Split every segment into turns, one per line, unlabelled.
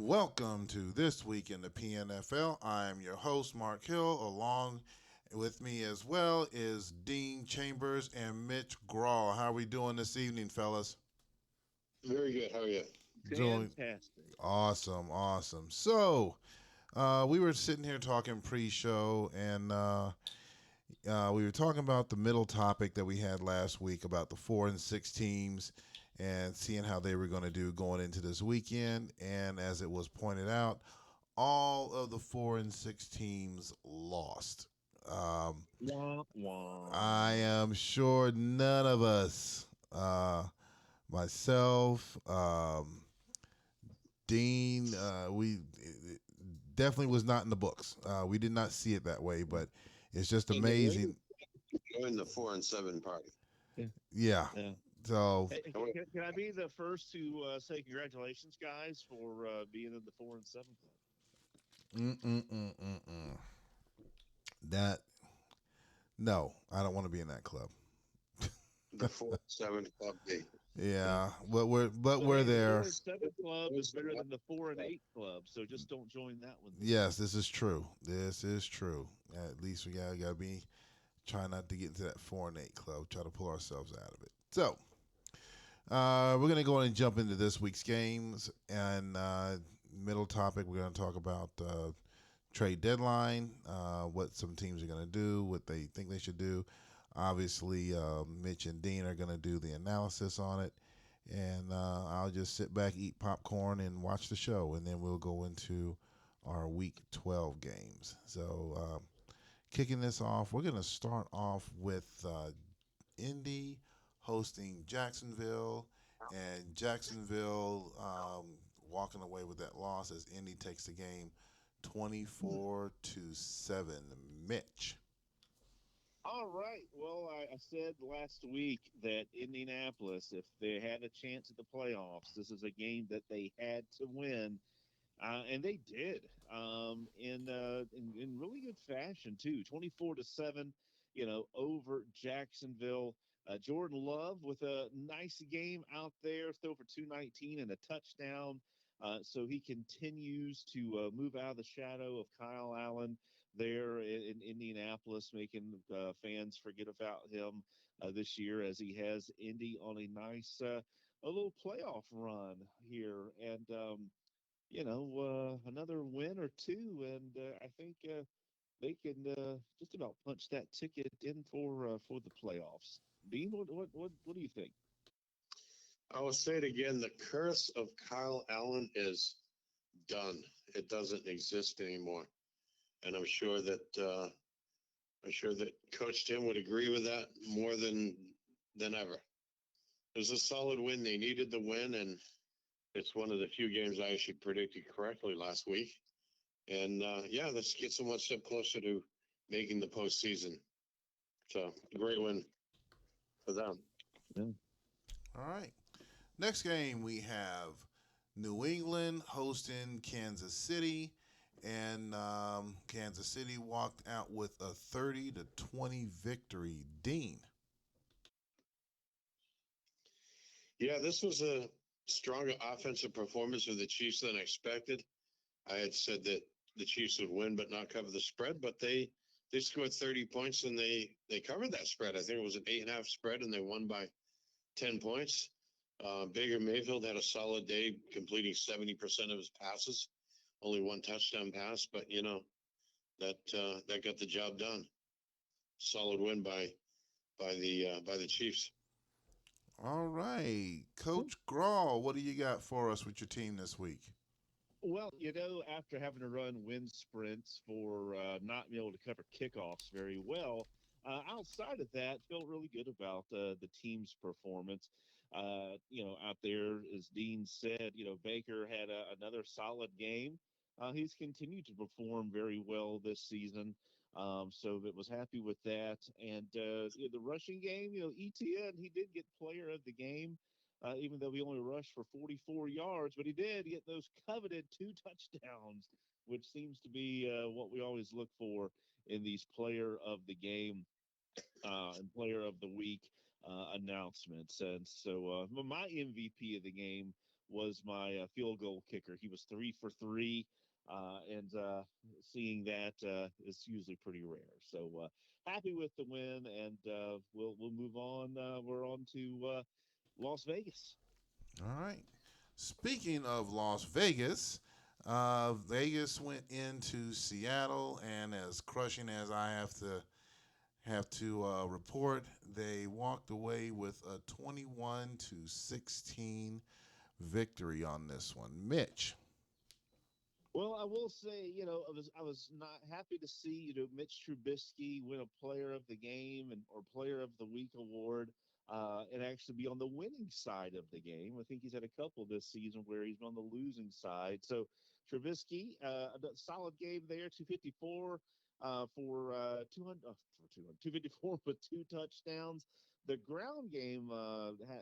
Welcome to This Week in the PNFL. I am your host, Mark Hill. Along with me as well is Dean Chambers and Mitch Grawl. How are we doing this evening, fellas?
Very good. How are you?
Doing
Fantastic.
awesome, awesome. So, we were sitting here talking pre-show, and we were talking about the middle topic that we had last week about the 4 and 6 teams and seeing how they were going to do going into this weekend. And as it was pointed out, all of the 4 and 6 teams lost. Um,
Wah,
I
wah.
am sure none of us, myself, Dean, we it definitely was not in the books. We did not see it that way, but it's just
And
amazing.
join the 4 and 7 party.
Yeah.
Yeah.
Yeah.
So,
Hey,
I went,
can I be the first to say congratulations, guys, for being in the 4 and 7 club?
mm, mm, mm, mm, mm. That no, I don't want to be in that club.
the 4 and 7 club B.
Yeah.
Yeah, but we're
Hey, the
there.
4 and 7 club is better than the 4 and 8 club, so just don't join that one then.
Yes, this is true. This is true. At least we gotta be try not to get into that 4 and 8 club. Try to pull ourselves out of it. So we're gonna go on and jump into this week's games and middle topic. We're gonna talk about trade deadline, what some teams are gonna do, what they think they should do. Obviously, Mitch and Dean are gonna do the analysis on it, and I'll just sit back, eat popcorn, and watch the show, and then we'll go into our Week 12 games. So, kicking this off, we're going to start off with Indy hosting Jacksonville, and Jacksonville walking away with that loss as Indy takes the game 24-7. Mitch.
All right. Well, I said last week that Indianapolis, if they had a chance at the playoffs, this is a game that they had to win. And they did in really good fashion too. 24-7, over Jacksonville. Jordan Love with a nice game out there, throw for 219 and a touchdown. So he continues to move out of the shadow of Kyle Allen there in Indianapolis, making fans forget about him this year as he has Indy on a nice a little playoff run here. And another win or two, and I think they can just about punch that ticket in for the playoffs. Dean, what do you think?
I will say it again. The curse of Kyle Allen is done. It doesn't exist anymore, and I'm sure that Coach Tim would agree with that more than ever. It was a solid win. They needed the win, and it's one of the few games I actually predicted correctly last week. And yeah, let's get them one step closer to making the postseason. So great win for them.
Yeah.
All right. Next game, we have New England hosting Kansas City, and Kansas City walked out with a 30-20 victory. Dean.
Yeah, this was a stronger offensive performance of the Chiefs than expected. I had said that the Chiefs would win but not cover the spread, but they scored 30 points and they covered that spread. I think it was an 8.5 spread and they won by 10 points. Baker Mayfield had a solid day, completing 70% of his passes, only one touchdown pass, but that got the job done. Solid win by the Chiefs.
All right. Coach Grawl, what do you got for us with your team this week?
Well, after having to run wind sprints for not being able to cover kickoffs very well, outside of that, felt really good about the team's performance. Out there, as Dean said, Baker had another solid game. He's continued to perform very well this season. So it was happy with that. And the rushing game, ETN, he did get player of the game even though he only rushed for 44 yards, but he did get those coveted 2 touchdowns, which seems to be what we always look for in these player of the game and player of the week announcements. And so my MVP of the game was my field goal kicker. He was 3 for 3, and seeing that is usually pretty rare. So happy with the win, and we'll move on. We're on to Las Vegas.
All right. Speaking of Las Vegas, Vegas went into Seattle, and as crushing as I have to report, they walked away with a 21-16 victory on this one. Mitch.
Well, I will say, I was not happy to see, Mitch Trubisky win a Player of the Game and or Player of the Week award, and actually be on the winning side of the game. I think he's had a couple this season where he's been on the losing side. So Trubisky, a solid game there, 254 for 200, for 200, 254 with 2 touchdowns. The ground game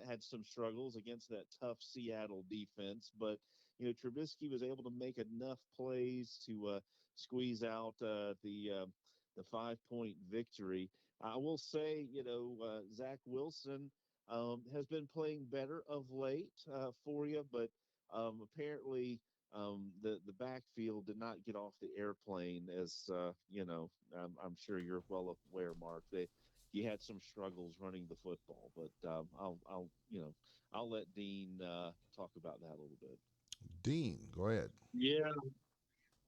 had some struggles against that tough Seattle defense, but Trubisky was able to make enough plays to squeeze out the 5 point victory. I will say, Zach Wilson has been playing better of late for you, but apparently the backfield did not get off the airplane as I'm sure you're well aware, Mark. He had some struggles running the football, but I'll let Dean talk about that a little bit.
Dean, go ahead.
Yeah,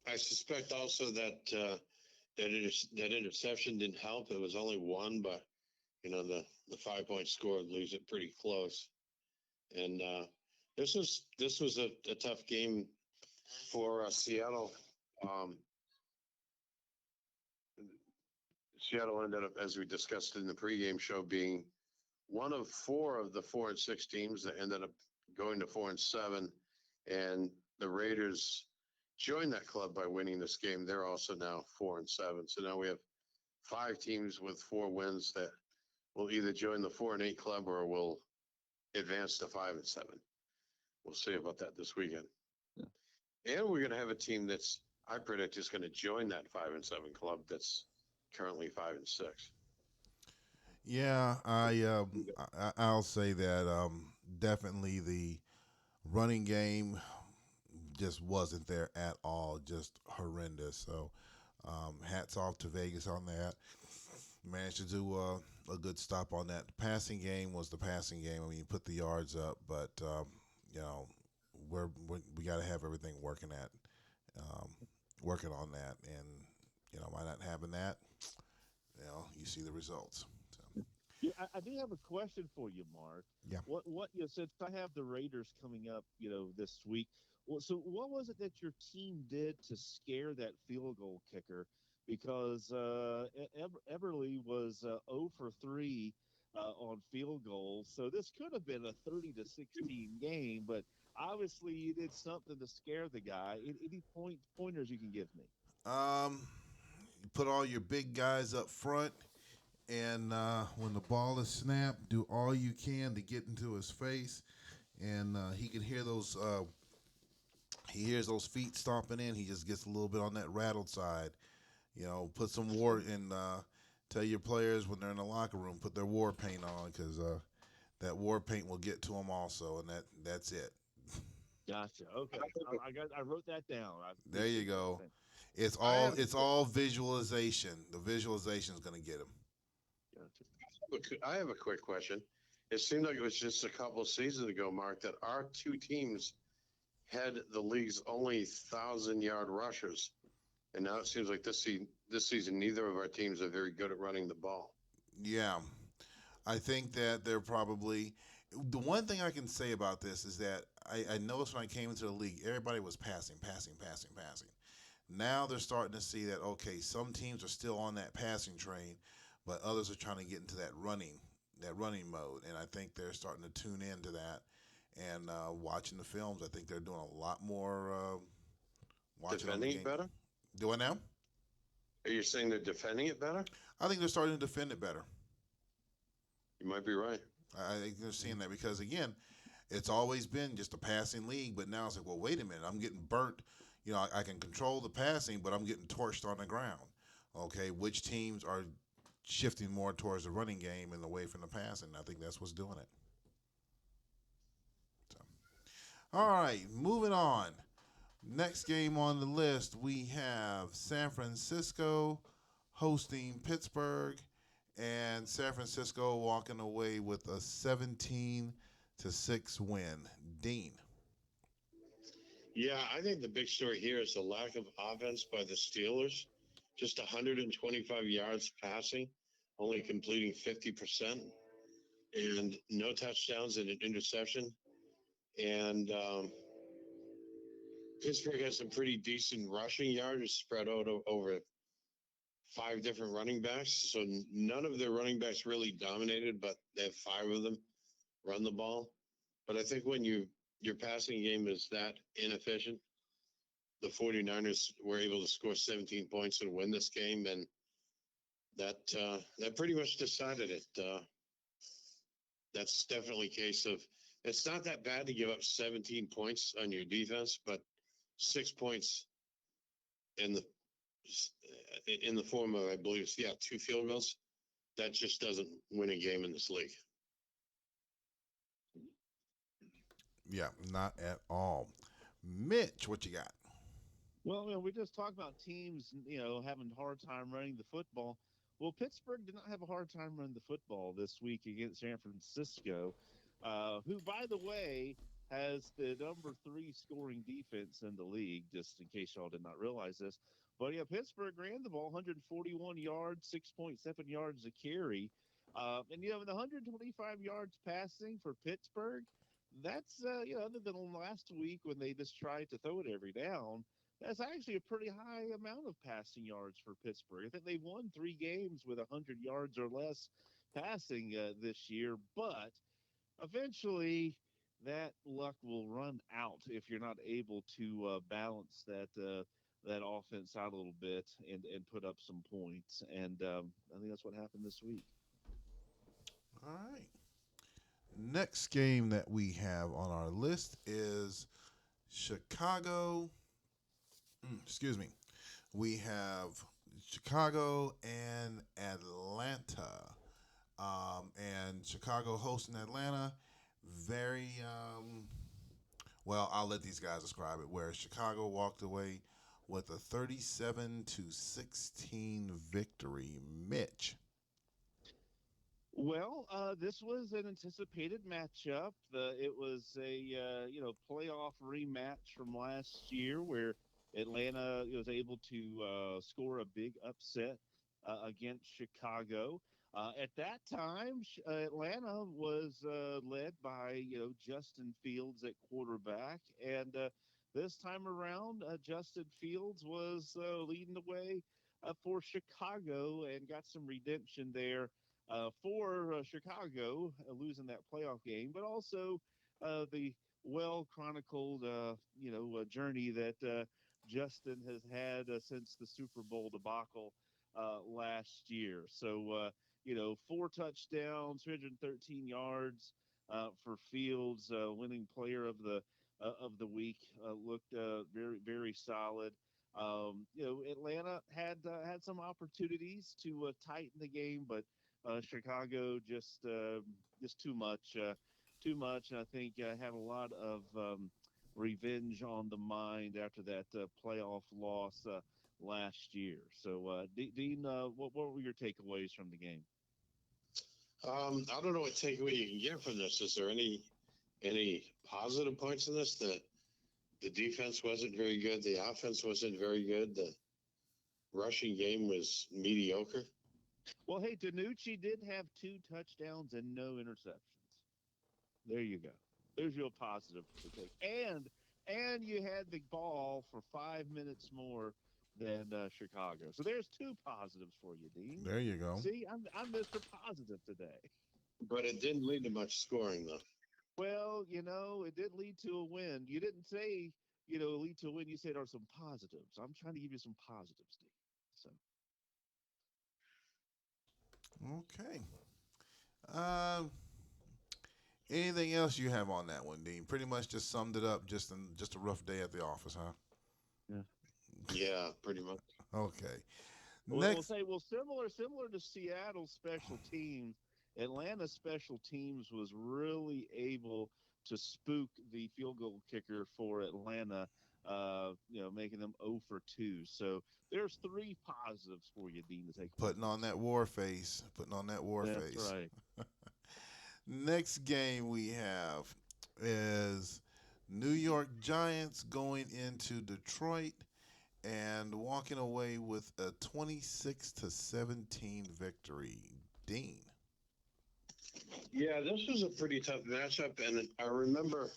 I suspect also that that interception didn't help. It was only one, but the 5 point score would lose it pretty close. And this was a tough game for Seattle. Um, Seattle ended up, as we discussed in the pregame show, being one of four of the 4-6 teams that ended up going to 4-7, and the Raiders joined that club by winning this game. They're also now 4-7. So now we have 5 teams with 4 wins that will either join the 4-8 club or will advance to 5-7. We'll see about that this weekend. Yeah. And we're going to have a team that's, I predict, is going to join that 5-7 club that's currently 5-6.
Yeah, I'll say that definitely the running game just wasn't there at all, just horrendous. So hats off to Vegas on that. Managed to do a good stop on that. The passing game was the passing game. I mean, you put the yards up, but you know, we got to have everything um, working on that, and by not having that, you see the results. So,
Yeah, I do have a question for you, Mark.
yeah.
What since I have the Raiders coming up, this week. Well, so what was it that your team did to scare that field goal kicker? Because Everly was 0 for 3 on field goals, so this could have been a 30-16 game. But obviously, you did something to scare the guy. Any pointers you can give me?
You put all your big guys up front, and when the ball is snapped, do all you can to get into his face, and he can hear those. He hears those feet stomping in. He just gets a little bit on that rattled side. Put some war in. Tell your players when they're in the locker room, put their war paint on, because that war paint will get to them also, and that's it.
Gotcha. Okay, I wrote that down. I
There you
appreciate
go.
that.
It's
I
all
have
it's all visualization. The visualization is going to get him.
Gotcha.
I have a quick question. It seemed like it was just a couple of seasons ago, Mark, that our 2 teams had the league's only 1,000-yard rushers, and now it seems like this season neither of our teams are very good at running the ball.
Yeah, I think that they're probably the one thing I can say about this is that I noticed when I came into the league, everybody was passing, passing, passing, passing. Now they're starting to see that okay, some teams are still on that passing train, but others are trying to get into that running mode, and I think they're starting to tune into that and watching the films. I think they're doing a lot more watching on the
Defending
game.
it better?
Do I now?
Are you saying they're defending it better?
I think they're starting to defend it better.
You might be right.
I think they're seeing that because again, it's always been just a passing league, but now it's like, well, wait a minute, I'm getting burnt. I can control the passing, but I'm getting torched on the ground. Okay, which teams are shifting more towards the running game and away from the passing? I think that's what's doing it. So, All right, moving on. Next game on the list, we have San Francisco hosting Pittsburgh, and San Francisco walking away with a 17-6 win. Dean.
Yeah, I think the big story here is the lack of offense by the Steelers. Just 125 yards passing, only completing 50%, and no touchdowns and an interception. And Pittsburgh has some pretty decent rushing yards spread out over five different running backs. So none of their running backs really dominated, but they have five of them run the ball. But I think when your passing game is that inefficient, the 49ers were able to score 17 points and win this game, and that pretty much decided it. That's definitely a case of it's not that bad to give up 17 points on your defense, but 6 points in the form of, I believe, yeah, two field goals. That just doesn't win a game in this league.
Yeah, not at all. Mitch, what you got?
Well, we just talked about teams, having a hard time running the football. Well, Pittsburgh did not have a hard time running the football this week against San Francisco, who, by the way, has the number three scoring defense in the league, just in case y'all did not realize this. But yeah, Pittsburgh ran the ball 141 yards, 6.7 yards a carry. And, the 125 yards passing for Pittsburgh, that's, other than last week when they just tried to throw it every down, that's actually a pretty high amount of passing yards for Pittsburgh. I think they've won 3 games with 100 yards or less passing this year, but eventually that luck will run out if you're not able to balance that offense out a little bit and put up some points. And I think that's what happened this week.
All right. Next game that we have on our list is Chicago. Excuse me. We have Chicago and Atlanta. And Chicago hosting Atlanta. Very, well, I'll let these guys describe it. Where Chicago walked away with a 37-16 victory. Mitch.
Well, this was an anticipated matchup. It was a playoff rematch from last year where Atlanta was able to score a big upset against Chicago. At that time, Atlanta was led by Justin Fields at quarterback, and this time around, Justin Fields was leading the way for Chicago and got some redemption there for Chicago, losing that playoff game, but also the well chronicled, journey that Justin has had since the Super Bowl debacle last year. So, 4 touchdowns, 313 yards for Fields, winning player of the week, looked very very solid. Atlanta had some opportunities to tighten the game, but Chicago just too much, too much. And I think had a lot of revenge on the mind after that playoff loss last year. So, Dean, what were your takeaways from the game?
I don't know what takeaway you can get from this. Is there any positive points in this? The defense wasn't very good. The offense wasn't very good. The rushing game was mediocre.
Well, hey, Danucci did have 2 touchdowns and no interceptions. There you go. There's your positive to take. And you had the ball for 5 minutes more than Chicago. So there's 2 positives for you, Dean.
There you go.
See, I'm Mr. Positive today.
But it didn't lead to much scoring, though.
Well, it did lead to a win. You didn't say, lead to a win. You said are some positives. I'm trying to give you some positives, Dean. So.
Okay. Um, Anything else you have on that one, Dean? Pretty much just summed it up. Just a rough day at the office, huh?
Yeah.
Yeah, pretty much.
Okay.
We'll
Next.
say, similar to Seattle's special teams, Atlanta's special teams was really able to spook the field goal kicker for Atlanta, making them 0 for 2. So there's three positives for you, Dean, to take away
Putting
from
on
this
that
one.
war face. Putting on that war
That's
face.
right.
Next game we have is New York Giants going into Detroit and walking away with a 26-17 victory. Dean.
Yeah, this was a pretty tough matchup, and I remember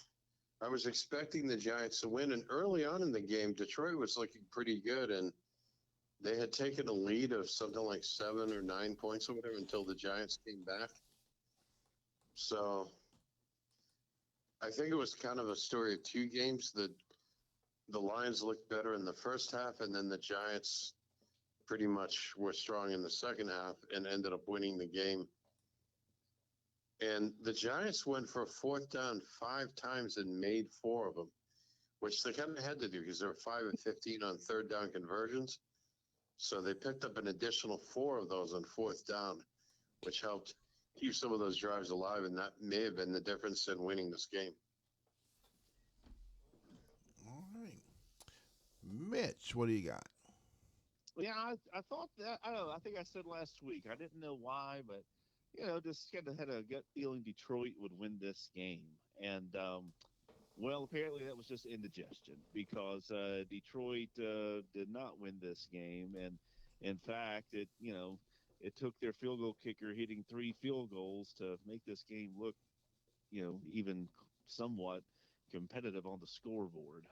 I was expecting the Giants to win, and early on in the game, Detroit was looking pretty good, and they had taken a lead of something like 7 or 9 points or whatever until the Giants came back. So I think it was kind of a story of two games. The Lions looked better in the first half, and then the Giants pretty much were strong in the second half and ended up winning the game. And the Giants went for a fourth down 5 times and made 4 of them, which they kind of had to do because they were 5 of 15 on third down conversions. So they picked up an additional 4 of those on fourth down, which helped keep some of those drives alive. And that may have been the difference in winning this game.
All right. Mitch, what do you got?
Yeah, I thought that, I don't know, I think I said last week, I didn't know why, but, just kind of had a gut feeling Detroit would win this game. And, well, apparently that was just indigestion because Detroit did not win this game. And in fact, it took their field goal kicker hitting 3 field goals to make this game look, even somewhat competitive on the scoreboard.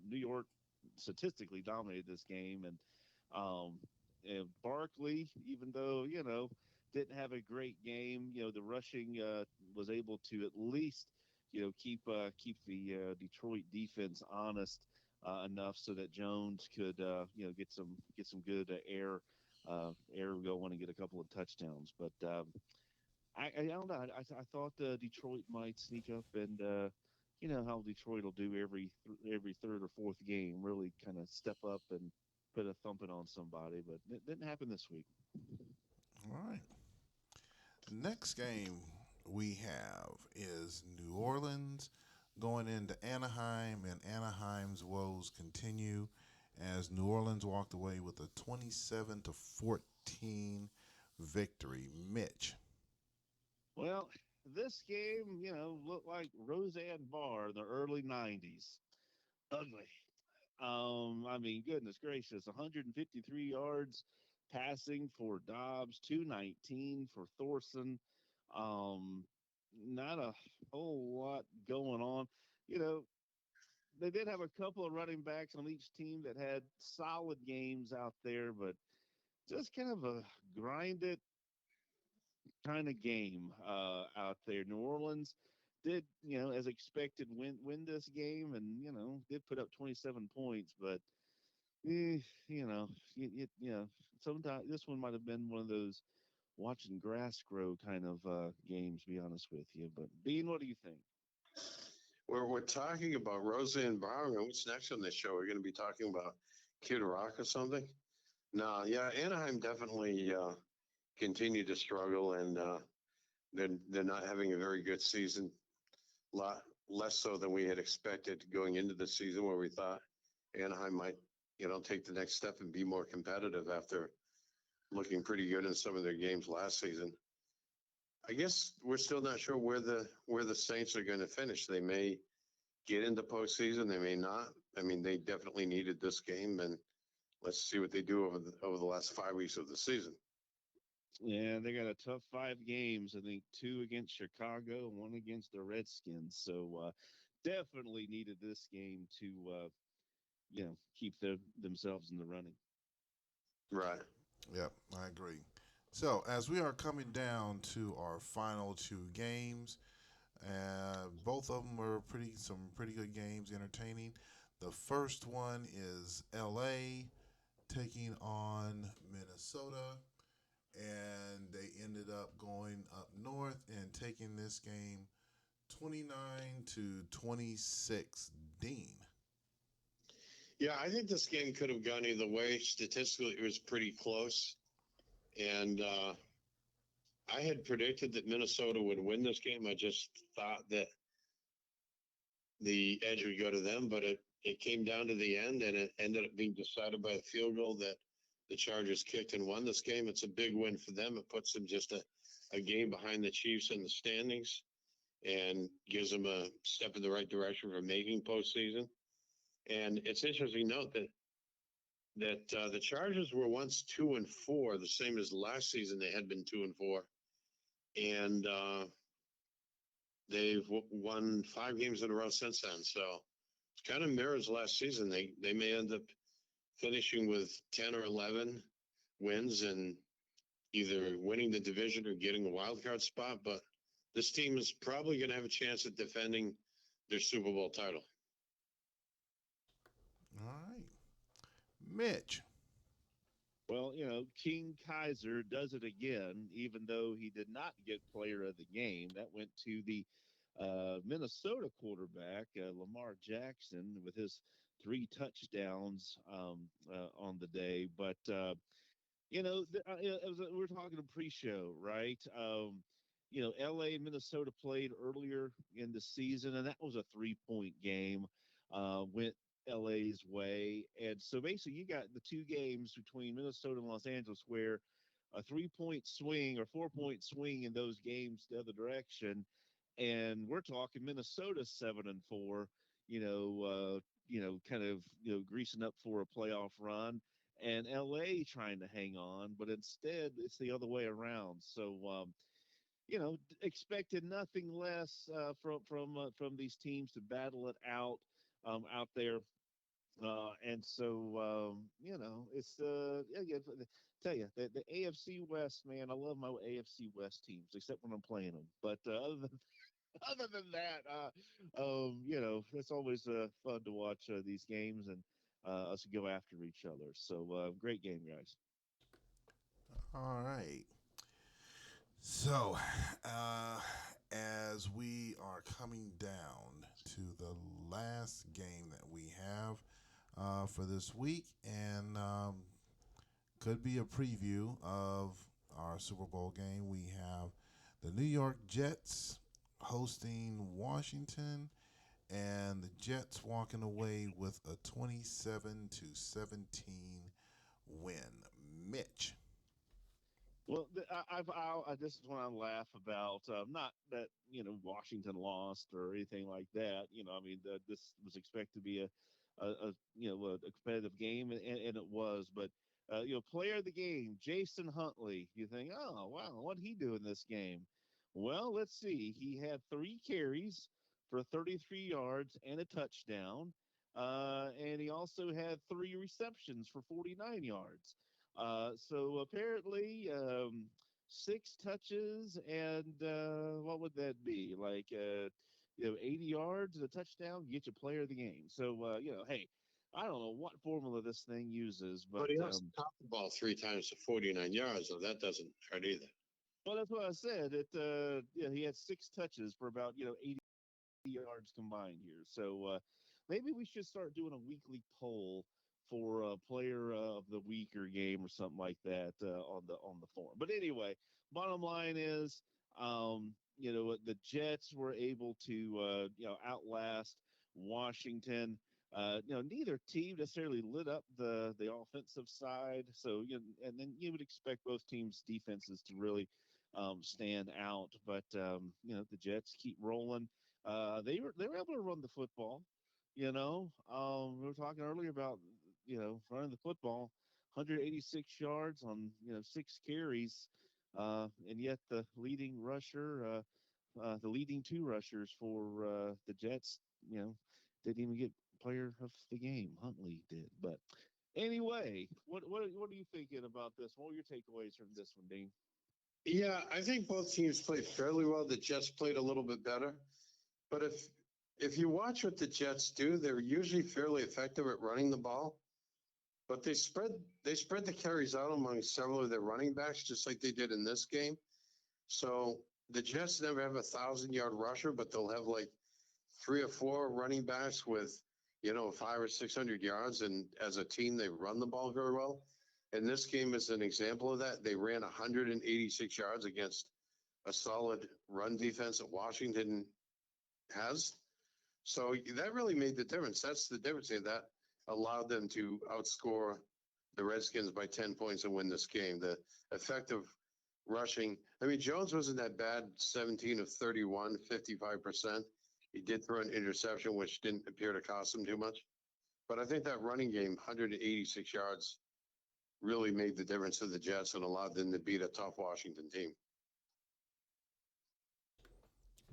New York statistically dominated this game, and Barkley, even though didn't have a great game, the rushing was able to at least keep the Detroit defense honest enough so that Jones could get some good air going and get a couple of touchdowns, but. I don't know. I thought Detroit might sneak up and how Detroit will do every third or fourth game, really kind of step up and put a thumping on somebody, but it didn't happen this week.
All right. Next game we have is New Orleans going into Anaheim, and Anaheim's woes continue as New Orleans walked away with a 27-14 victory. Mitch.
Well, this game, looked like Roseanne Barr in the early '90s. Ugly. I mean, goodness gracious, 153 yards passing for Dobbs, 219 for Thorson. Um, Not a whole lot going on. You know, they did have a couple of running backs on each team that had solid games out there, but just kind of a grind it kind of game out there. New Orleans did, as expected, win this game, and did put up 27 points, but eh, sometimes this one might have been one of those watching grass grow kind of games. Be honest with you, but Dean, what do you think?
We're talking about Roseanne Barr. What's next on this show? We're going to be talking about Kid Rock or something? No, yeah, Anaheim definitely continue to struggle, and they're not having a very good season. A lot less so than we had expected going into the season, where we thought Anaheim might, take the next step and be more competitive after looking pretty good in some of their games last season. I guess we're still not sure where the Saints are going to finish. They may get into postseason, they may not. I mean, they definitely needed this game, and let's see what they do over the last 5 weeks of the season.
Yeah, they got a tough 5 games. I think 2 against Chicago, 1 against the Redskins. So definitely needed this game to keep themselves in the running.
Right.
Yep, I agree. So, as we are coming down to our final 2 games, both of them were some pretty good games, entertaining. The first one is LA taking on Minnesota, and they ended up going up north and taking this game 29-26. Dean.
Yeah, I think this game could have gone either way. Statistically, it was pretty close. And I had predicted that Minnesota would win this game. I just thought that the edge would go to them, but it came down to the end, and it ended up being decided by a field goal that the Chargers kicked and won this game. It's a big win for them. It puts them just a game behind the Chiefs in the standings and gives them a step in the right direction for making postseason. And it's interesting to note that the Chargers were once 2-4, the same as last season. They had been 2-4, and they've won 5 games in a row since then. So it kind of mirrors last season. They may end up finishing with 10 or 11 wins and either winning the division or getting a wild card spot. But this team is probably going to have a chance at defending their Super Bowl title.
All right. Mitch.
Well, King Kaiser does it again, even though he did not get player of the game. That went to the Minnesota quarterback, Lamar Jackson, with his 3 touchdowns on the day. But we were talking a pre-show, right? LA and Minnesota played earlier in the season, and that was a 3-point game. Went LA's way, and so basically, you got the 2 games between Minnesota and Los Angeles where a 3-point swing or 4-point swing in those games the other direction, and we're talking Minnesota 7-4. Kind of greasing up for a playoff run, and LA trying to hang on, but instead it's the other way around. So, expected nothing less from these teams to battle it out there. And so, it's yeah, tell you the AFC West, man. I love my AFC West teams, except when I'm playing them. But other than that, it's always fun to watch these games and us go after each other. So great game, guys.
All right. So, as we are coming down to the last game that we have for this week, and could be a preview of our Super Bowl game, we have the New York Jets hosting Washington, and the Jets walking away with a 27-17 win. Mitch.
Well, this is when I laugh about not that Washington lost or anything like that. I mean, this was expected to be a competitive game, and it was. But player of the game, Jason Huntley. You think, oh wow, what did he do in this game? Well, let's see. He had 3 carries for 33 yards and a touchdown, and he also had 3 receptions for 49 yards. So apparently, 6 touches and what would that be? Like 80 yards and a touchdown, get your player of the game. So hey, I don't know what formula this thing uses, but
But he also caught the ball 3 times for 49 yards, so that doesn't hurt either.
well, that's what I said. He had 6 touches for about 80 yards combined here. So maybe we should start doing a weekly poll for player of the week or game or something like that on the forum. But anyway, bottom line is, the Jets were able to outlast Washington. Neither team necessarily lit up the offensive side. So and then you would expect both teams' defenses to really stand out. But the Jets keep rolling. They were able to run the football. We were talking earlier about running the football, 186 yards on 6 carries, and yet the leading 2 rushers for the Jets, didn't even get player of the game. Huntley did, but anyway, what are you thinking about this? What were your takeaways from this one, Dean?
Yeah, I think both teams played fairly well. The Jets played a little bit better. But if you watch what the Jets do, they're usually fairly effective at running the ball. But they spread the carries out among several of their running backs, just like they did in this game. So the Jets never have 1,000-yard rusher, but they'll have like 3 or 4 running backs with 500 or 600 yards, and as a team, they run the ball very well. And this game is an example of that. They ran 186 yards against a solid run defense that Washington has. So that really made the difference. That's the difference. That allowed them to outscore the Redskins by 10 points and win this game. The effective rushing. I mean, Jones wasn't that bad, 17 of 31, 55%. He did throw an interception, which didn't appear to cost him too much. But I think that running game, 186 yards, really made the difference to the Jets and allowed them to beat a tough Washington team.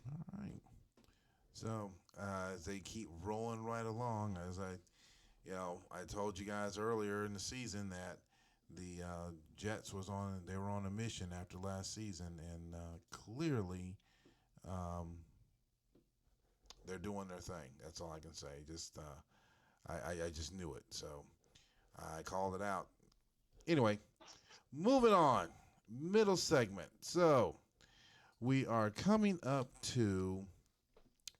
All right. So as they keep rolling right along, I told you guys earlier in the season that the Jets they were on a mission after last season, and clearly um, they're doing their thing. That's all I can say. I just knew it, so I called it out. Anyway, moving on, middle segment. So we are coming up to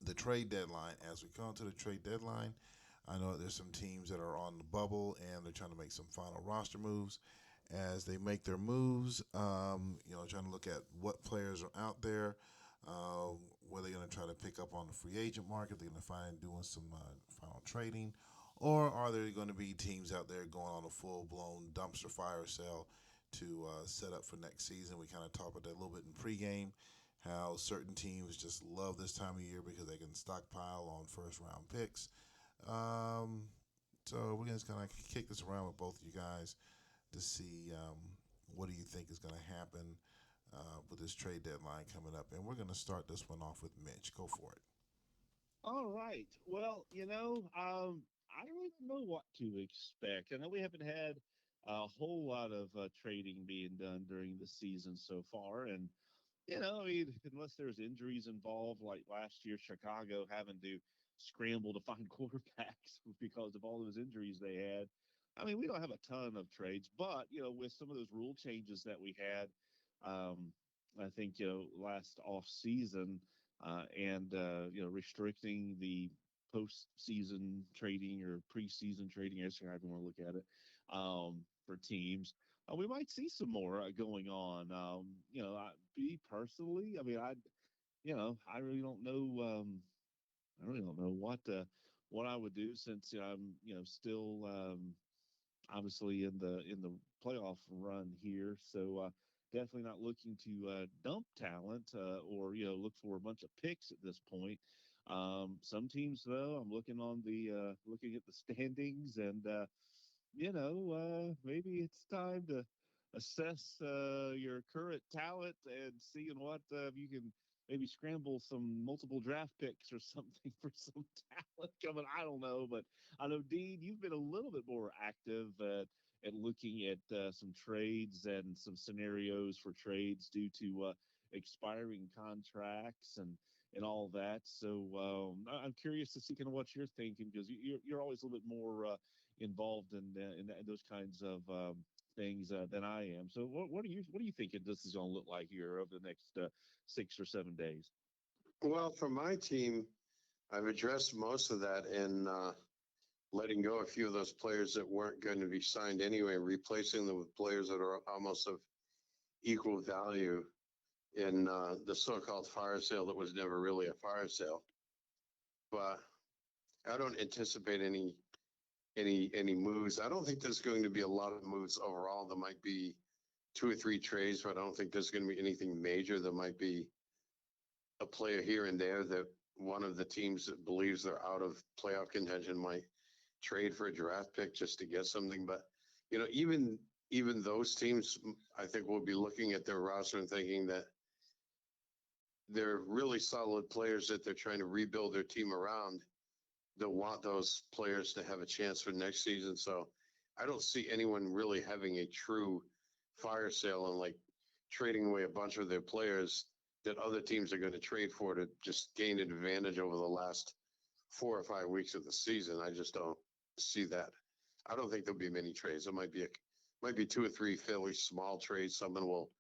the trade deadline. As we come to the trade deadline, I know there's some teams that are on the bubble and they're trying to make some final roster moves. As they make their moves, trying to look at what players are out there, where they're going to try to pick up on the free agent market. They're going to find doing some final trading, or are there going to be teams out there going on a full blown dumpster fire sale to set up for next season? We kind of talked about that a little bit in pregame. How certain teams just love this time of year because they can stockpile on first round picks. Um, so we're just gonna kick this around with both of you guys to see what do you think is going to happen with this trade deadline coming up. And we're going to start this one off with Mitch. Go for it.
All right. Well, I really don't know what to expect. I know we haven't had a whole lot of trading being done during the season so far, and I mean, unless there's injuries involved, like last year, Chicago having to scramble to find quarterbacks because of all those injuries they had. I mean, we don't have a ton of trades, but with some of those rule changes that we had, um, I think last off season, and restricting the postseason trading or preseason trading, I guess however you want to look at it, for teams. We might see some more going on. Me personally, I mean, I really don't know. I really don't know what I would do since I'm still obviously in the playoff run here. So definitely not looking to dump talent or look for a bunch of picks at this point. Some teams though, I'm looking at the standings and maybe it's time to assess your current talent and seeing what you can maybe scramble some multiple draft picks or something for some talent coming. I don't know, but I know Dean, you've been a little bit more active at looking at some trades and some scenarios for trades due to expiring contracts and all that. So I'm curious to see kind of what you're thinking because you're always a little bit more involved in those kinds of things than I am. So what are you thinking this is going to look like here over the next 6 or 7 days?
Well, for my team, I've addressed most of that in letting go a few of those players that weren't going to be signed anyway, replacing them with players that are almost of equal value in the so-called fire sale that was never really a fire sale. But I don't anticipate any moves. I don't think there's going to be a lot of moves overall. There might be 2 or 3 trades, but I don't think there's going to be anything major. There might be a player here and there that one of the teams that believes they're out of playoff contention might trade for a draft pick just to get something. But even those teams, I think, will be looking at their roster and thinking that they're really solid players that they're trying to rebuild their team around. They'll want those players to have a chance for next season. So I don't see anyone really having a true fire sale and like trading away a bunch of their players that other teams are going to trade for to just gain an advantage over the last 4 or 5 weeks of the season. I just don't see that. I don't think there'll be many trades. There might be 2 or 3 fairly small trades. Someone will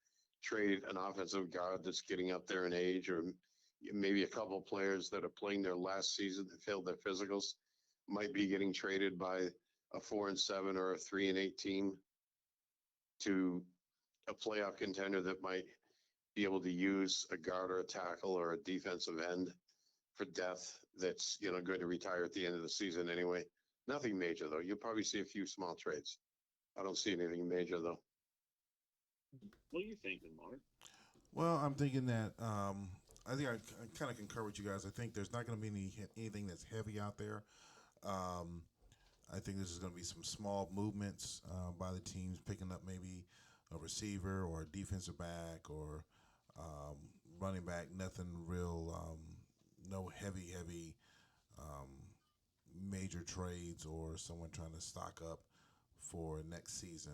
trade an offensive guard that's getting up there in age, or maybe a couple of players that are playing their last season that failed their physicals might be getting traded by a 4-7 or a 3-8 team to a playoff contender that might be able to use a guard or a tackle or a defensive end for depth that's going to retire at the end of the season anyway. Nothing major though. You'll probably see a few small trades. I don't see anything major though.
What are you thinking, Mark?
Well, I'm thinking that I think I kind of concur with you guys. I think there's not going to be anything that's heavy out there. Um, I think this is going to be some small movements by the teams, picking up maybe a receiver or a defensive back or um, running back. Nothing real, no heavy um, major trades or someone trying to stock up for next season.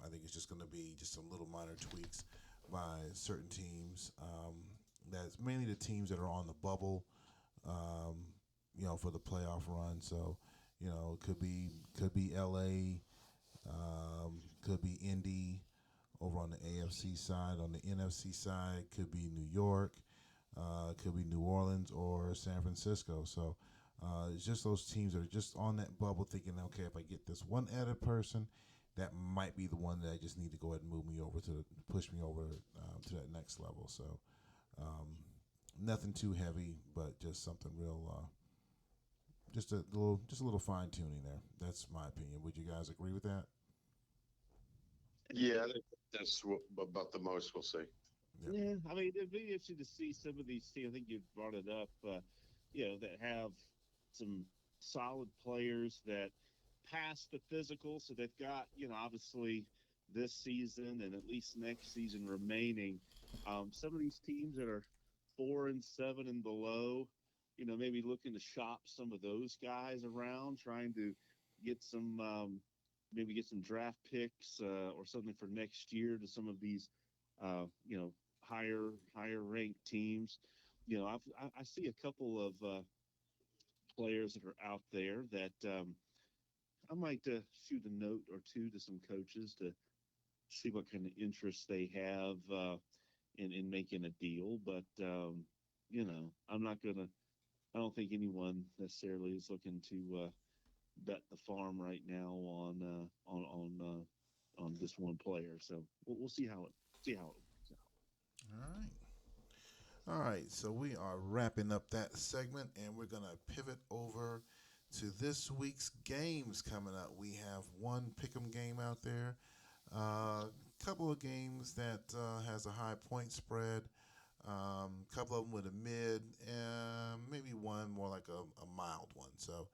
I think it's just going to be just some little minor tweaks by certain teams. That's mainly the teams that are on the bubble. Um, for the playoff run. So, could be L.A. Could be Indy over on the AFC side. On the NFC side, could be New York. Could be New Orleans or San Francisco. So it's just those teams that are just on that bubble thinking, okay, if I get this one added person, that might be the one that I just need to go ahead and move me over to push me over to that next level. So um, nothing too heavy, but just something real, just a little fine tuning there. That's my opinion. Would you guys agree with that?
Yeah, that's about the most we'll see.
Yep.
Yeah, I mean, it'd be interesting to see some of these teams. I think you brought it up, that have some solid players that pass the physical. So they've got, obviously this season and at least next season remaining. Some of these teams that are 4-7 and below, maybe looking to shop some of those guys around, trying to get some, maybe get some draft picks or something for next year to some of these, uh, you know, higher ranked teams. I see a couple of players that are out there that I might shoot a note or two to some coaches to see what kind of interest they have in making a deal. But I'm not gonna. I don't think anyone necessarily is looking to bet the farm right now on this one player. So we'll see how it works out.
All right. All right. So we are wrapping up that segment, and we're gonna pivot over to this week's games coming up. We have one pick'em game out there, a couple of games that has a high point spread, couple of them with a mid, and maybe one more like a mild one. So,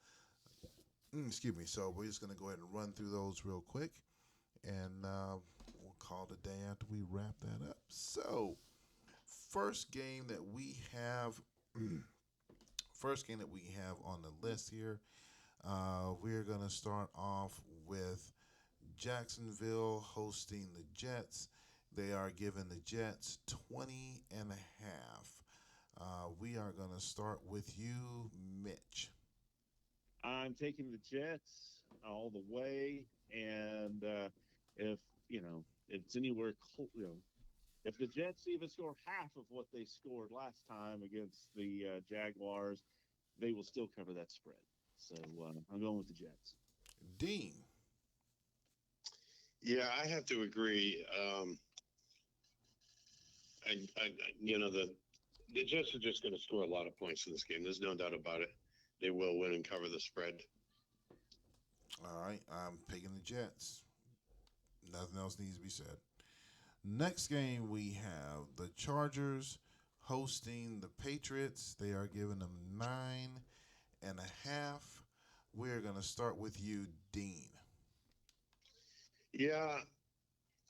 excuse me. So we're just gonna go ahead and run through those real quick, and we'll call it a day after we wrap that up. So, first game that we have, first game that we have on the list here, we're gonna start off with Jacksonville hosting the Jets. They are giving the Jets 20 and a half. We are going to start with you, Mitch.
I'm taking the Jets all the way, and if if it's anywhere, if the Jets even score half of what they scored last time against the Jaguars, they will still cover that spread. So I'm going with the Jets.
Dean.
Yeah, I have to agree. The Jets are just going to score a lot of points in this game. There's no doubt about it. They will win and cover the spread.
All right, I'm picking the Jets. Nothing else needs to be said. Next game, we have the Chargers hosting the Patriots. They are giving them 9.5. We're going to start with you, Dean.
Yeah,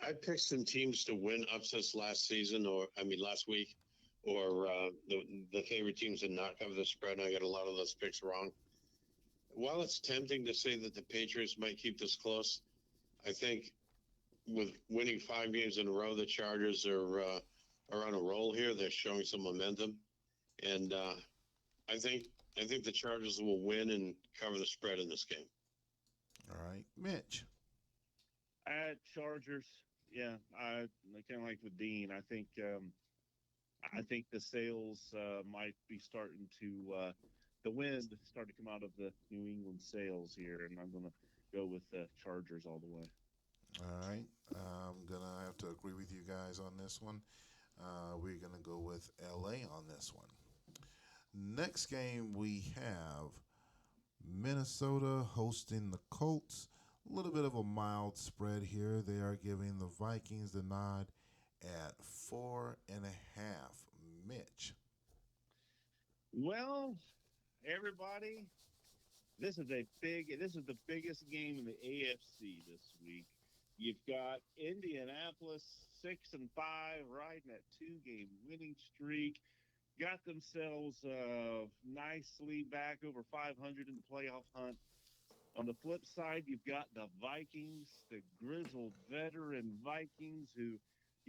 I picked some teams to win upsets last week, or the favorite teams did not cover the spread. And I got a lot of those picks wrong. While it's tempting to say that the Patriots might keep this close, I think with winning 5 games in a row, the Chargers are on a roll here. They're showing some momentum, and I think the Chargers will win and cover the spread in this game.
All right, Mitch.
At Chargers, yeah, I kind of like with Dean. I think the sales might be starting to the wind starting to come out of the New England sales here, and I'm going to go with the Chargers all the way.
All right. I'm going to have to agree with you guys on this one. We're going to go with LA on this one. Next game we have Minnesota hosting the Colts. A little bit of a mild spread here. They are giving the Vikings the nod at 4.5. Mitch.
Well, everybody, this is the biggest game in the AFC this week. You've got Indianapolis 6-5, riding that two-game winning streak. Got themselves nicely back over 500 in the playoff hunt. On the flip side, you've got the Vikings, the grizzled veteran Vikings, who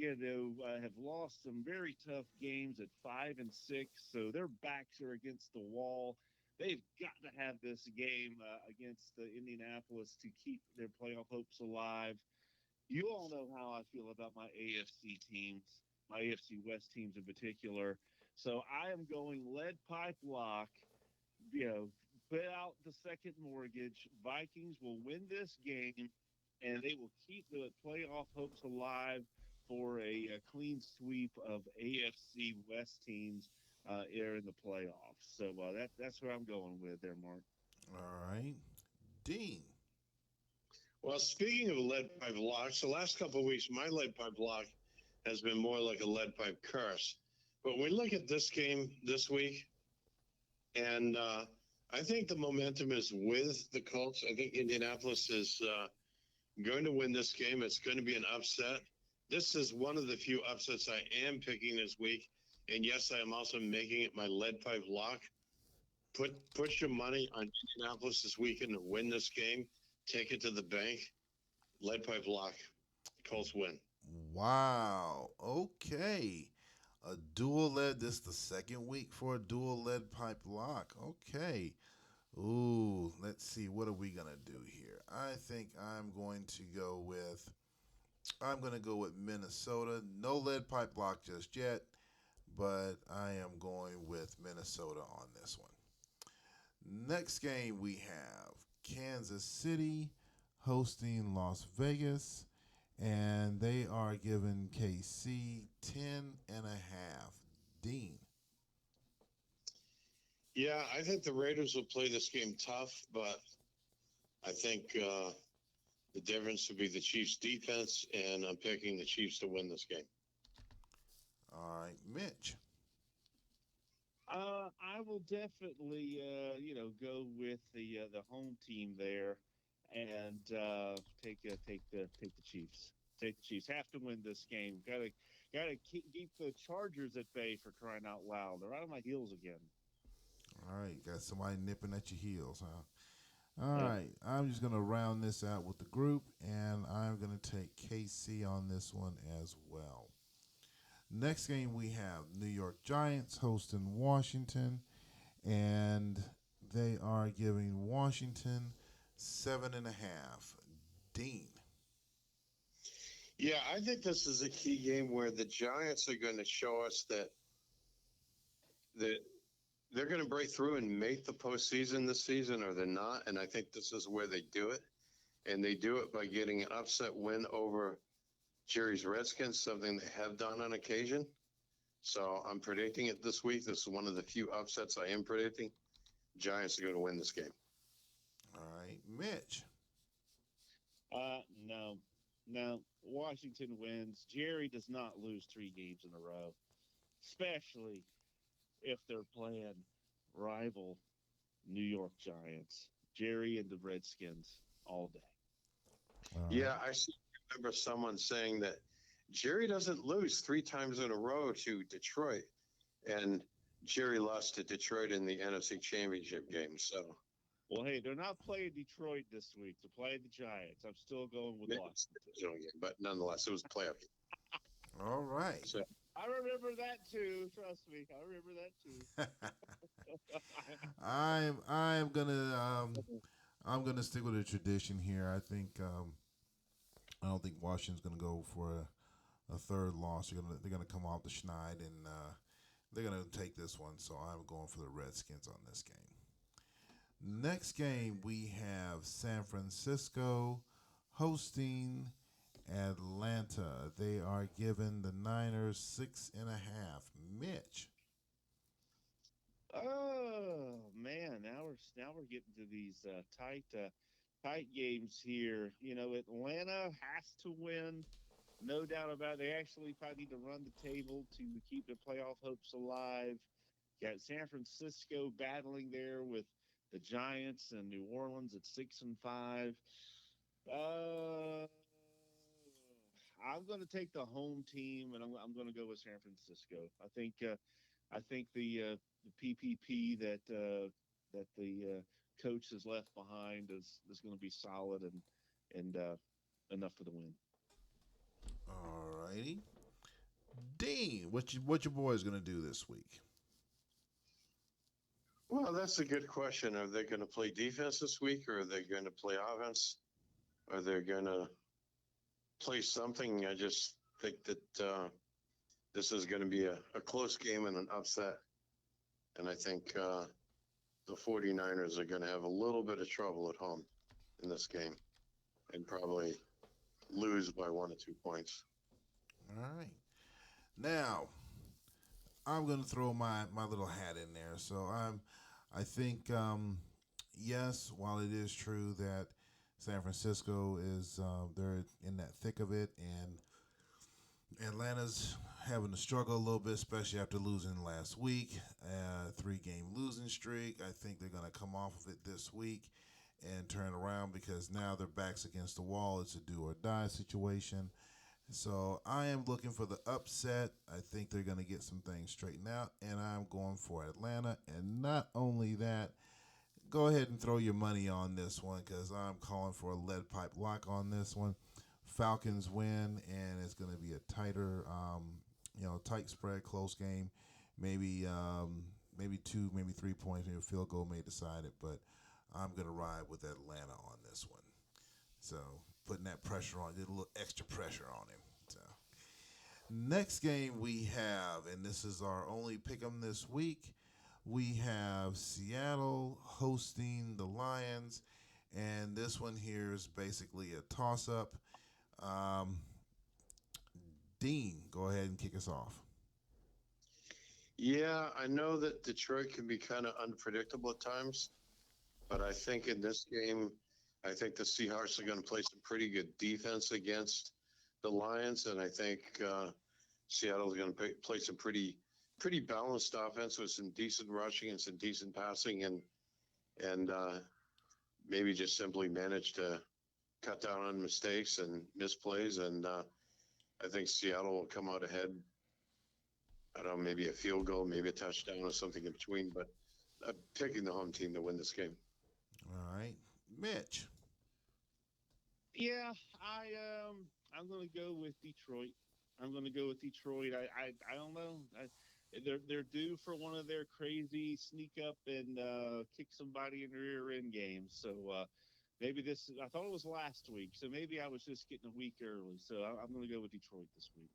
have lost some very tough games at 5-6. So their backs are against the wall. They've got to have this game against Indianapolis to keep their playoff hopes alive. You all know how I feel about my AFC teams, my AFC West teams in particular. So I am going lead pipe lock, you know, put out the second mortgage. Vikings will win this game, and they will keep the playoff hopes alive for a clean sweep of AFC West teams here in the playoffs. So that's where I'm going with there, Mark.
All right. Dean.
Well, speaking of lead pipe locks, the last couple of weeks, my lead pipe lock has been more like a lead pipe curse. But when we look at this game this week, and I think the momentum is with the Colts. I think Indianapolis is going to win this game. It's going to be an upset. This is one of the few upsets I am picking this week. And yes, I am also making it my lead pipe lock. Put your money on Indianapolis this weekend to win this game. Take it to the bank. Lead pipe lock. Colts win.
Wow. Okay. A dual lead. This is the second week for a dual lead pipe lock. Okay. Ooh, let's see. What are we gonna do here? I think I'm gonna go with Minnesota. No lead pipe lock just yet, but I am going with Minnesota on this one. Next game we have Kansas City hosting Las Vegas, and they are giving KC 10.5. Dean.
Yeah, I think the Raiders will play this game tough, but I think the difference would be the Chiefs' defense, and I'm picking the Chiefs to win this game.
All right, Mitch.
I will definitely, go with the home team there, and take the Chiefs. Take the Chiefs. Have to win this game. Gotta keep the Chargers at bay for crying out loud. They're out of my heels again.
All right, got somebody nipping at your heels, huh? All
Yep.
right, I'm just going to round this out with the group, and I'm going to take KC on this one as well. Next game we have New York Giants hosting Washington, and they are giving Washington 7.5. Dean.
Yeah, I think this is a key game where the Giants are going to show us that they're going to break through and make the postseason this season, or they're not. And I think this is where they do it, and they do it by getting an upset win over Jerry's Redskins, something they have done on occasion. So I'm predicting it this week. This is one of the few upsets I am predicting. Giants are going to win this game.
All right, Mitch.
No, no. Washington wins. Jerry does not lose three games in a row, especially if they're playing rival New York Giants. Jerry and the Redskins all day.
All
Yeah,
right.
I remember someone saying that Jerry doesn't lose three times in a row to Detroit, and Jerry lost to Detroit in the NFC Championship game. So
Well, hey, they're not playing Detroit this week. They're playing the Giants. I'm still going with
maybe it's
Washington.
a divisional game, but nonetheless, it was a playoff game.
All right.
So
I remember that too. Trust me, I remember that too.
I'm gonna stick with a tradition here. I don't think Washington's gonna go for a third loss. They're gonna come off the schneid, and they're gonna take this one. So I'm going for the Redskins on this game. Next game we have San Francisco hosting Atlanta. They are giving the Niners 6.5. Mitch.
Oh man, now we're getting to these tight games here. You know, Atlanta has to win, no doubt about it. They actually probably need to run the table to keep the playoff hopes alive. Got San Francisco battling there with the Giants and New Orleans at 6-5. Uh, I'm going to take the home team, and I'm going to go with San Francisco. I think the PPP that the coach has left behind is going to be solid and enough for the win.
All righty. Dean, what your boys gonna do this week?
Well, that's a good question. Are they going to play defense this week, or are they going to play offense? Are they going to play something? I just think that this is going to be a close game and an upset. And I think the 49ers are going to have a little bit of trouble at home in this game and probably lose by 1 or 2 points.
All right. Now I'm gonna throw my little hat in there. So I think yes, while it is true that San Francisco is they're in that thick of it, and Atlanta's having to struggle a little bit, especially after losing last week, 3-game losing streak. I think they're going to come off of it this week and turn around because now their backs against the wall. It's a do or die situation. So I am looking for the upset. I think they're going to get some things straightened out, and I'm going for Atlanta. And not only that, go ahead and throw your money on this one because I'm calling for a lead pipe lock on this one. Falcons win, and it's going to be a tighter, tight spread, close game. Maybe 2, maybe 3 points, maybe a field goal may decide it, but I'm going to ride with Atlanta on this one. So putting that pressure on, did a little extra pressure on him. So next game we have, and this is our only pick 'em this week. We have Seattle hosting the Lions, and this one here is basically a toss up. Um, Dean, go ahead and kick us off.
Yeah, I know that Detroit can be kind of unpredictable at times, but I think in this game, I think the Seahawks are going to play some pretty good defense against the Lions, and I think Seattle's going to play some pretty balanced offense with some decent rushing and some decent passing, and maybe just simply manage to cut down on mistakes and misplays, and I think Seattle will come out ahead. I don't know, maybe a field goal, maybe a touchdown or something in between, but I'm picking the home team to win this game.
All right, Mitch.
Yeah, I'm going to go with Detroit. I'm going to go with Detroit. I don't know. They're due for one of their crazy sneak up and kick somebody in the rear end games. So maybe this. I thought it was last week, so maybe I was just getting a week early. So I'm going to go with Detroit this week.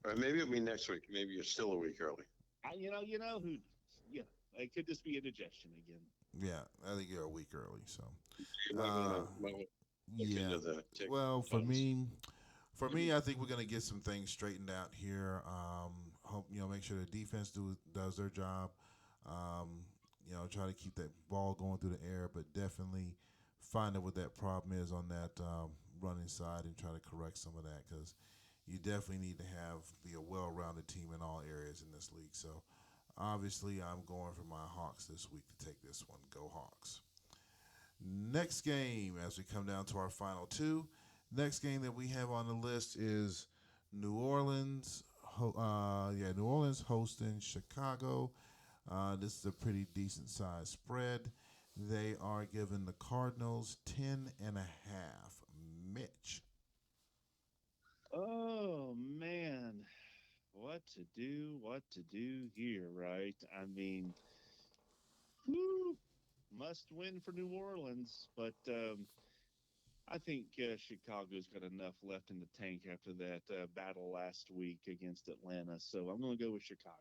Or maybe it'll be next week. Maybe you're still a week early.
You know who? Yeah, it could just be indigestion again.
Yeah, I think you're a week early. So,
You
uh,
might wanna look
yeah.
into the tick
Well,
funds.
for me, I think we're gonna get some things straightened out here. Hope make sure the defense does their job. Um, try to keep that ball going through the air, but definitely find out what that problem is on that running side and try to correct some of that because you definitely need to be a well-rounded team in all areas in this league. So obviously, I'm going for my Hawks this week to take this one. Go Hawks. Next game, as we come down to our final two, next game that we have on the list is New Orleans. New Orleans hosting Chicago. This is a pretty decent sized spread. They are giving the Cardinals 10.5. Mitch.
Oh man, what to do? What to do here? Right? I mean, whew, must win for New Orleans, but I think Chicago's got enough left in the tank after that battle last week against Atlanta. So I'm going to go with Chicago.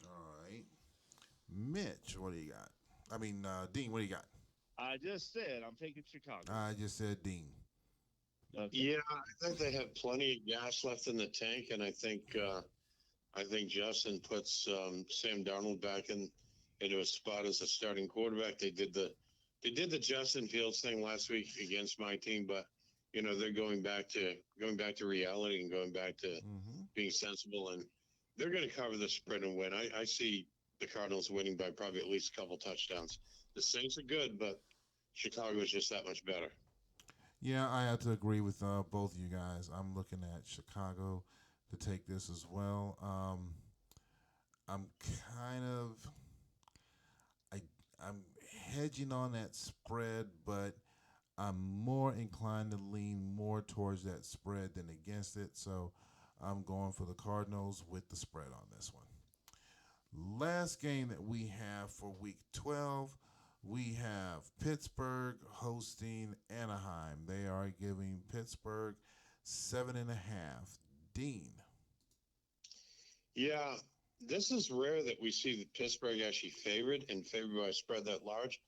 All right. Mitch, what do you got? Dean, what do you got?
I just said I'm taking Chicago.
I just said Dean.
Okay.
Yeah, I think they have plenty of gas left in the tank, and I think Justin puts Sam Darnold back into a spot as a starting quarterback. They did the Justin Fields thing last week against my team, but they're going back to reality and going back to
Mm-hmm.
being sensible, and they're going to cover the spread and win. I see the Cardinals winning by probably at least a couple touchdowns. The Saints are good, but Chicago is just that much better.
Yeah, I have to agree with both of you guys. I'm looking at Chicago to take this as well. I'm kind of I I'm hedging on that spread, but I'm more inclined to lean more towards that spread than against it. So I'm going for the Cardinals with the spread on this one. Last game that we have for week 12, we have Pittsburgh hosting Anaheim. They are giving Pittsburgh 7.5. Dean.
Yeah, this is rare that we see the Pittsburgh actually favored by a spread that large.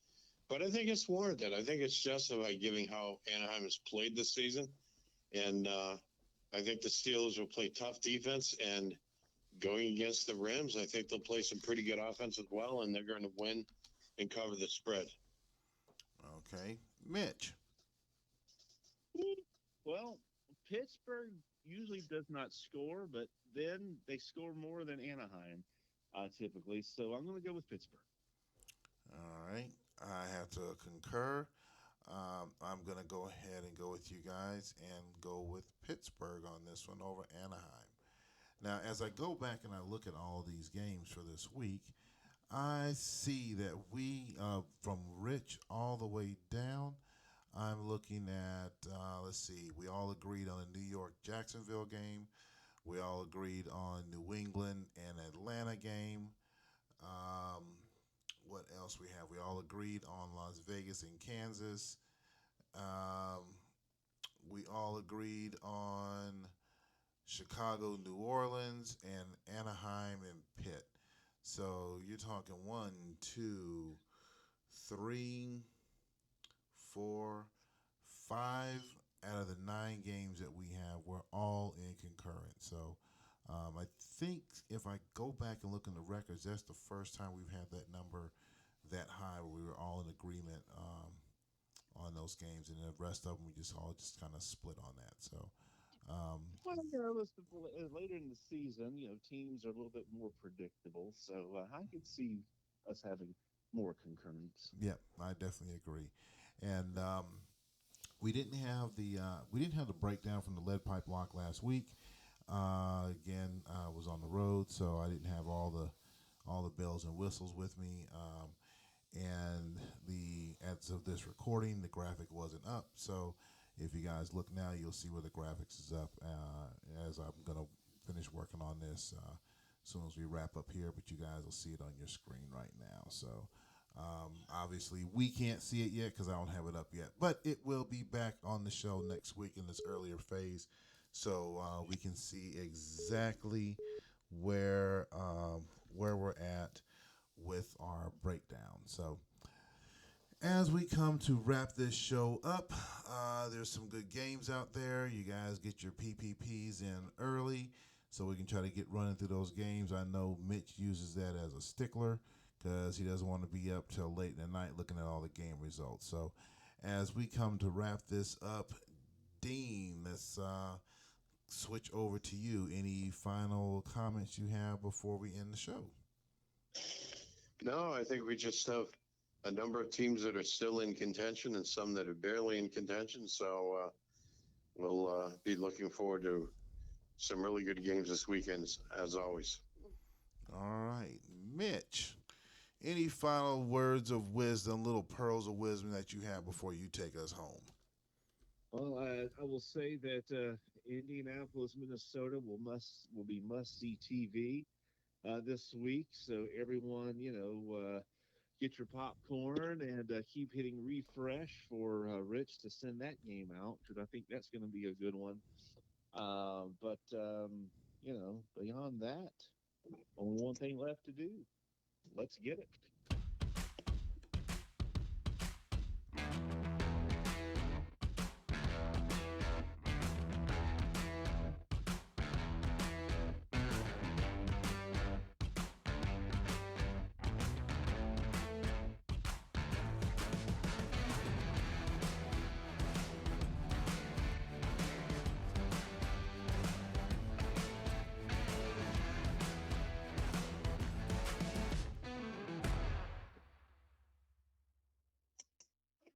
But I think it's warranted. I think it's justified given how Anaheim has played this season. And I think the Steelers will play tough defense. And going against the Rams, I think they'll play some pretty good offense as well. And they're going to win and cover the spread.
Okay. Mitch.
Well, Pittsburgh usually does not score, but then they score more than Anaheim typically. So I'm going to go with Pittsburgh.
All right. I have to concur. I'm going to go ahead and go with you guys and go with Pittsburgh on this one over Anaheim. Now, as I go back and I look at all these games for this week, I see that from Rich all the way down, I'm looking at, let's see, we all agreed on the New York Jacksonville game. We all agreed on New England and Atlanta game. Um, what else we have? We all agreed on Las Vegas and Kansas. Um, we all agreed on Chicago, New Orleans, and Anaheim and Pitt. So you're talking one, two, three, four, five out of the 9 games that we have, we're all in concurrent. So I think if I go back and look in the records, that's the first time we've had that number that high where we were all in agreement on those games, and the rest of them we just all just kind of split on that. So um,
Well, later in the season, teams are a little bit more predictable. So I could see us having more concurrence.
yeah, I definitely agree. And we didn't have the breakdown from the lead pipe lock last week. Again, I was on the road, so I didn't have all the bells and whistles with me. And the as of this recording, the graphic wasn't up. So if you guys look now, you'll see where the graphics is up. As I'm gonna finish working on this as soon as we wrap up here, but you guys will see it on your screen right now. So obviously, we can't see it yet because I don't have it up yet, but it will be back on the show next week in this earlier phase, so we can see exactly where where we're at with our breakdown. So as we come to wrap this show up, there's some good games out there. You guys get your PPPs in early so we can try to get running through those games. I know Mitch uses that as a stickler because he doesn't want to be up till late in the night looking at all the game results. So as we come to wrap this up, Dean, let's switch over to you. Any final comments you have before we end the show?
No, I think we just have a number of teams that are still in contention and some that are barely in contention. So we'll be looking forward to some really good games this weekend, as always.
All right, Mitch. Any final words of wisdom, little pearls of wisdom that you have before you take us home?
Well, I will say that Indianapolis, Minnesota will be must see TV this week. So everyone, get your popcorn and keep hitting refresh for Rich to send that game out because I think that's going to be a good one. But beyond that, only one thing left to do. Let's get it.